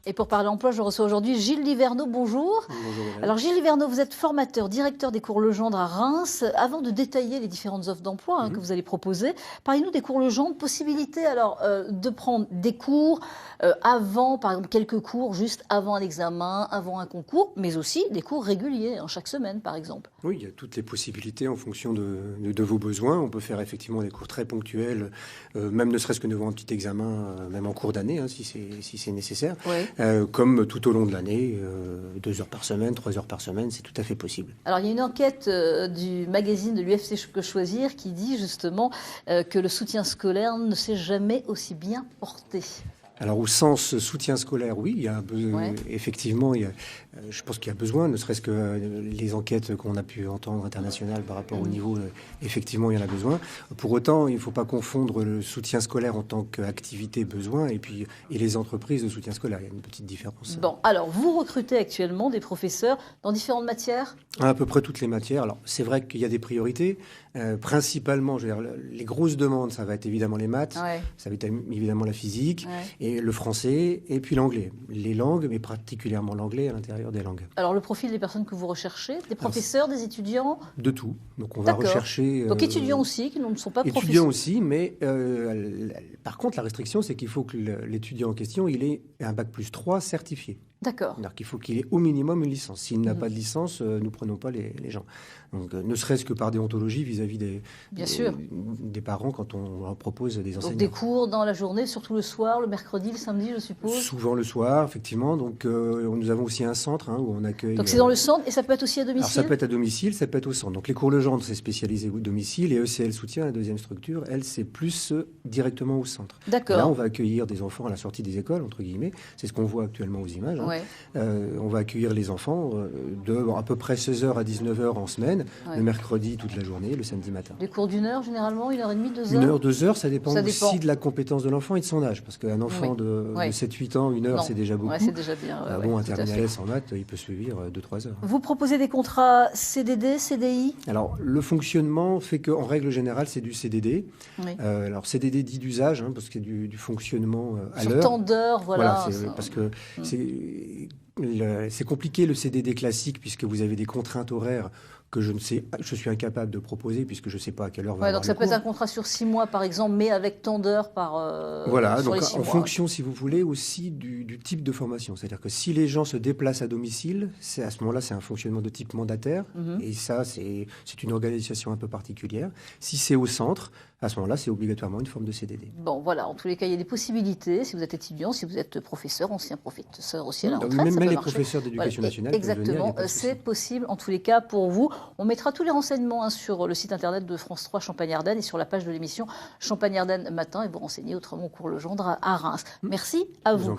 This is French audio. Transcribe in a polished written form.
Et pour parler emploi, je reçois aujourd'hui Gilles Liverneau. Bonjour. Bonjour. Alors Gilles Liverneau, vous êtes formateur, directeur des cours Legendre à Reims. Avant de détailler les différentes offres d'emploi que vous allez proposer, parlez-nous des cours Legendre. Possibilité alors de prendre des cours avant, par exemple quelques cours juste avant un examen, avant un concours, mais aussi des cours réguliers, chaque semaine par exemple. Oui, il y a toutes les possibilités en fonction de vos besoins. On peut faire effectivement des cours très ponctuels, même ne serait-ce que devant un petit examen, même en cours d'année, si c'est nécessaire. Oui. Comme tout au long de l'année, 2 heures par semaine, 3 heures par semaine, c'est tout à fait possible. Alors il y a une enquête du magazine de l'UFC Que Choisir qui dit justement que le soutien scolaire ne s'est jamais aussi bien porté. Alors au sens soutien scolaire, oui, il y a effectivement, je pense qu'il y a besoin, ne serait-ce que les enquêtes qu'on a pu entendre internationales par rapport au niveau, effectivement, il y en a besoin. Pour autant, il ne faut pas confondre le soutien scolaire en tant qu'activité besoin et les entreprises de soutien scolaire. Il y a une petite différence. Bon, alors vous recrutez actuellement des professeurs dans différentes matières ? À peu près toutes les matières. Alors c'est vrai qu'il y a des priorités. Principalement, je veux dire, les grosses demandes, ça va être évidemment les maths, ça va être évidemment la physique, et le français, et puis l'anglais. Les langues, mais particulièrement l'anglais à l'intérieur des langues. Alors le profil des personnes que vous recherchez, des professeurs, des étudiants ? De tout. Donc on va rechercher... Donc étudiants aussi, qui ne sont pas professeurs. Étudiants aussi, mais par contre la restriction, c'est qu'il faut que l'étudiant en question, il ait un bac+3 certifié. D'accord. C'est-à-dire qu'il faut qu'il ait au minimum une licence. S'il n'a pas de licence, nous ne prenons pas les gens. Donc, ne serait-ce que par déontologie vis-à-vis des parents quand on leur propose des enseignants. Donc des cours dans la journée, surtout le soir, le mercredi, le samedi, je suppose. Souvent le soir, effectivement. Donc nous avons aussi un centre où on accueille... Donc c'est dans le centre et ça peut être aussi à domicile ? Alors ça peut être à domicile, ça peut être au centre. Donc les cours Legendre, c'est spécialisé au domicile, et ECL Soutien, la deuxième structure, elle, c'est plus directement au centre. D'accord. Là, on va accueillir des enfants à la sortie des écoles, entre guillemets. C'est ce qu'on voit actuellement aux images. On va accueillir les enfants de à peu près 16h à 19h en semaine, le mercredi toute la journée, le samedi matin. Des cours d'1 heure généralement, 1h30, 2 heures ? 1 heure, 2 heures, ça dépend aussi de la compétence de l'enfant et de son âge. Parce qu'un enfant de 7-8 ans, 1 heure, c'est déjà beaucoup. C'est déjà bien. Un terminal S en maths, il peut suivre 2-3 heures. Vous proposez des contrats CDD, CDI ? Alors, le fonctionnement fait qu'en règle générale, c'est du CDD. Alors, CDD dit d'usage, parce que c'est du fonctionnement à l'heure. Sur temps d'heure, voilà. Parce que c'est compliqué le CDD classique, puisque vous avez des contraintes horaires que je suis incapable de proposer, puisque je ne sais pas à quelle heure va avoir donc ça peut être un contrat sur 6 mois, par exemple, mais avec tant d'heures par voilà, sur donc les 6 en mois. fonction, si vous voulez, aussi du type de formation. C'est-à-dire que si les gens se déplacent à domicile, à ce moment-là, c'est un fonctionnement de type mandataire, et ça, c'est une organisation un peu particulière. Si c'est au centre, à ce moment-là, c'est obligatoirement une forme de CDD. Bon, voilà, en tous les cas, il y a des possibilités. Si vous êtes étudiant, si vous êtes professeur, ancien professeur aussi à la retraite, même ça peut les marcher. professeurs d'éducation nationale. Exactement, c'est possible en tous les cas pour vous. On mettra tous les renseignements sur le site internet de France 3 Champagne-Ardenne et sur la page de l'émission Champagne-Ardenne Matin, et vous renseignez autrement au cours Legendre à Reims. Merci à vous.